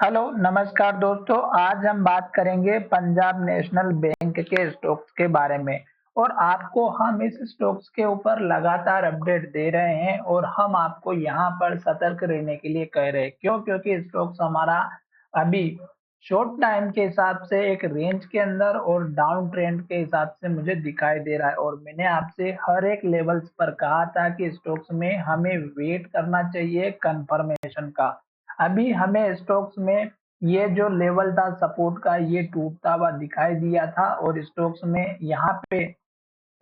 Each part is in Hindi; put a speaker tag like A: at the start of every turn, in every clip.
A: हेलो नमस्कार दोस्तों। आज हम बात करेंगे पंजाब नेशनल बैंक के स्टॉक्स के बारे में। और आपको हम इस स्टॉक्स के ऊपर लगातार अपडेट दे रहे हैं और हम आपको यहाँ पर सतर्क रहने के लिए कह रहे हैं। क्यों? क्योंकि स्टॉक्स हमारा अभी शॉर्ट टाइम के हिसाब से एक रेंज के अंदर और डाउन ट्रेंड के हिसाब से मुझे दिखाई दे रहा है। और मैंने आपसे हर एक लेवल्स पर कहा था कि स्टॉक्स में हमें वेट करना चाहिए कंफर्मेशन का। अभी हमें स्टॉक्स में ये जो लेवल था सपोर्ट का, ये टूटता हुआ दिखाई दिया था और स्टॉक्स में यहाँ पे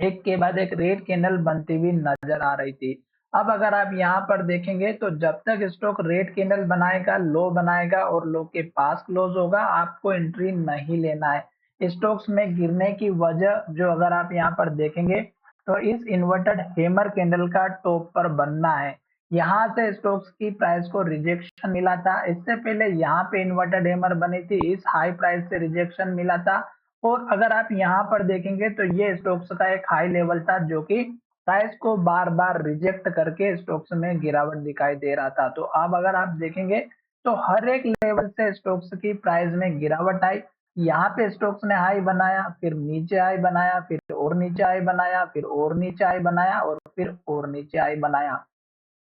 A: एक के बाद एक रेड कैंडल बनती हुई नजर आ रही थी। अब अगर आप यहाँ पर देखेंगे तो जब तक स्टॉक रेड कैंडल बनाएगा, लो बनाएगा और लो के पास क्लोज होगा, आपको एंट्री नहीं लेना है। स्टॉक्स में गिरने की वजह जो अगर आप यहाँ पर देखेंगे तो इस इन्वर्टेड हेमर कैंडल का टॉप पर बनना है। यहाँ से स्टॉक्स की प्राइस को रिजेक्शन मिला था। इससे पहले यहाँ पे इन्वर्टेड हेमर बनी थी, इस हाई प्राइस से रिजेक्शन मिला था। और अगर आप यहाँ पर देखेंगे तो ये स्टॉक्स का एक हाई लेवल था जो कि प्राइस को बार बार रिजेक्ट करके स्टॉक्स में गिरावट दिखाई दे रहा था। तो अब अगर आप देखेंगे तो हर एक लेवल से स्टॉक्स की प्राइस में गिरावट आई। यहाँ पे स्टॉक्स ने हाई बनाया, फिर नीचे हाई बनाया, फिर और नीचे हाई बनाया, फिर और नीचे हाई बनाया और फिर और नीचे हाई बनाया।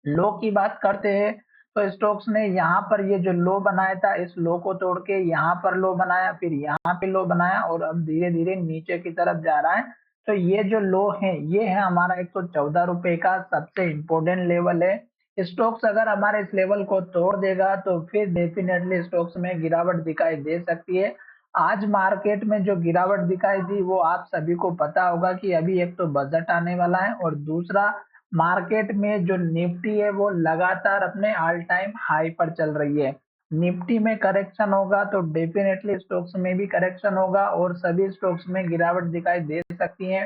A: लो की बात करते हैं तो स्टोक्स ने यहाँ पर ये जो लो बनाया था, इस लो को तोड़ के यहाँ पर लो बनाया, फिर यहाँ पे लो बनाया और अब धीरे धीरे नीचे की तरफ जा रहा है। तो ये जो लो है ये है हमारा 114 रुपए का सबसे इम्पोर्टेंट लेवल है। स्टॉक्स अगर हमारे इस लेवल को तोड़ देगा तो फिर डेफिनेटली स्टॉक्स में गिरावट दिखाई दे सकती है। आज मार्केट में जो गिरावट दिखाई दी वो आप सभी को पता होगा कि अभी एक तो बजट आने वाला है और दूसरा मार्केट में जो निफ्टी है वो लगातार अपने ऑल टाइम हाई पर चल रही है। निफ्टी में करेक्शन होगा तो डेफिनेटली स्टॉक्स में भी करेक्शन होगा और सभी स्टॉक्स में गिरावट दिखाई दे सकती है।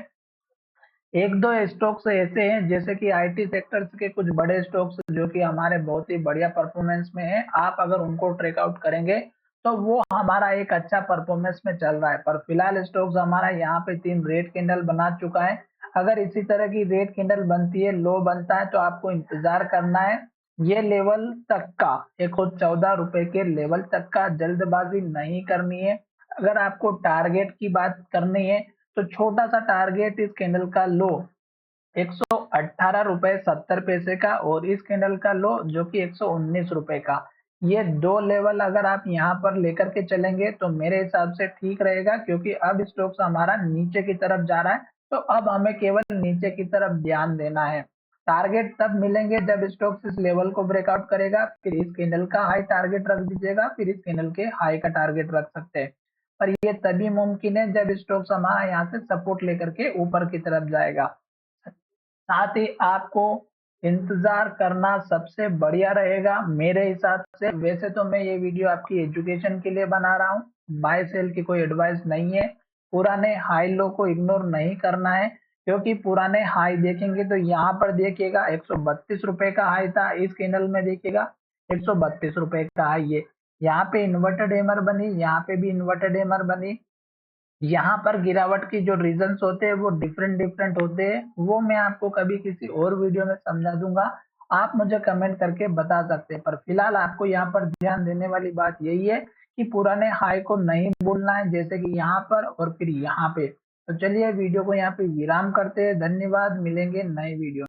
A: एक दो स्टॉक्स ऐसे हैं जैसे कि आईटी सेक्टर्स के कुछ बड़े स्टॉक्स जो कि हमारे बहुत ही बढ़िया परफॉर्मेंस में है। आप अगर उनको ट्रेक आउट करेंगे तो वो हमारा एक अच्छा परफॉर्मेंस में चल रहा है। पर फिलहाल स्टॉक्स हमारा यहाँ पे 3 रेड कैंडल बना चुका है। अगर इसी तरह की रेड कैंडल बनती है, लो बनता है, तो आपको इंतजार करना है ये लेवल तक का, 114 रुपए के लेवल तक का। जल्दबाजी नहीं करनी है। अगर आपको टारगेट की बात करनी है तो छोटा सा टारगेट इस कैंडल का लो 118 रुपए 70 पैसे का और इस कैंडल का लो जो कि 119 रुपए का। ये दो लेवल अगर आप यहाँ पर लेकर के चलेंगे तो मेरे हिसाब से ठीक रहेगा, क्योंकि अब स्टॉक्स हमारा नीचे की तरफ जा रहा है। तो अब हमें केवल नीचे की तरफ ध्यान देना है। टारगेट तब मिलेंगे जब स्टॉक्स इस लेवल को ब्रेकआउट करेगा, फिर इस कैंडल का हाई टारगेट रख दीजिएगा, फिर इस कैंडल के हाई का टारगेट रख सकते हैं। पर ये तभी मुमकिन है जब स्टॉक्स हमारा यहाँ से सपोर्ट लेकर के ऊपर की तरफ जाएगा। साथ ही आपको इंतजार करना सबसे बढ़िया रहेगा मेरे हिसाब से। वैसे तो मैं ये वीडियो आपकी एजुकेशन के लिए बना रहा हूँ, बाय सेल की कोई एडवाइस नहीं है। पुराने हाई लो को इग्नोर नहीं करना है, क्योंकि पुराने हाई देखेंगे तो यहाँ पर देखिएगा 132 रुपए का हाई था, इस कैंडल में देखिएगा 132 रुपए का हाई है। यहाँ पे इन्वर्टेड हेमर बनी, यहाँ पे भी इन्वर्टेड हेमर बनी। यहाँ पर गिरावट की जो रीजंस होते हैं वो डिफरेंट डिफरेंट होते हैं, वो मैं आपको कभी किसी और वीडियो में समझा दूंगा। आप मुझे कमेंट करके बता सकते हैं। पर फिलहाल आपको यहाँ पर ध्यान देने वाली बात यही है कि पुराने हाई को नहीं भूलना है, जैसे कि यहाँ पर और फिर यहाँ पे। तो चलिए वीडियो को यहाँ पे विराम करते हैं। धन्यवाद, मिलेंगे नए वीडियो।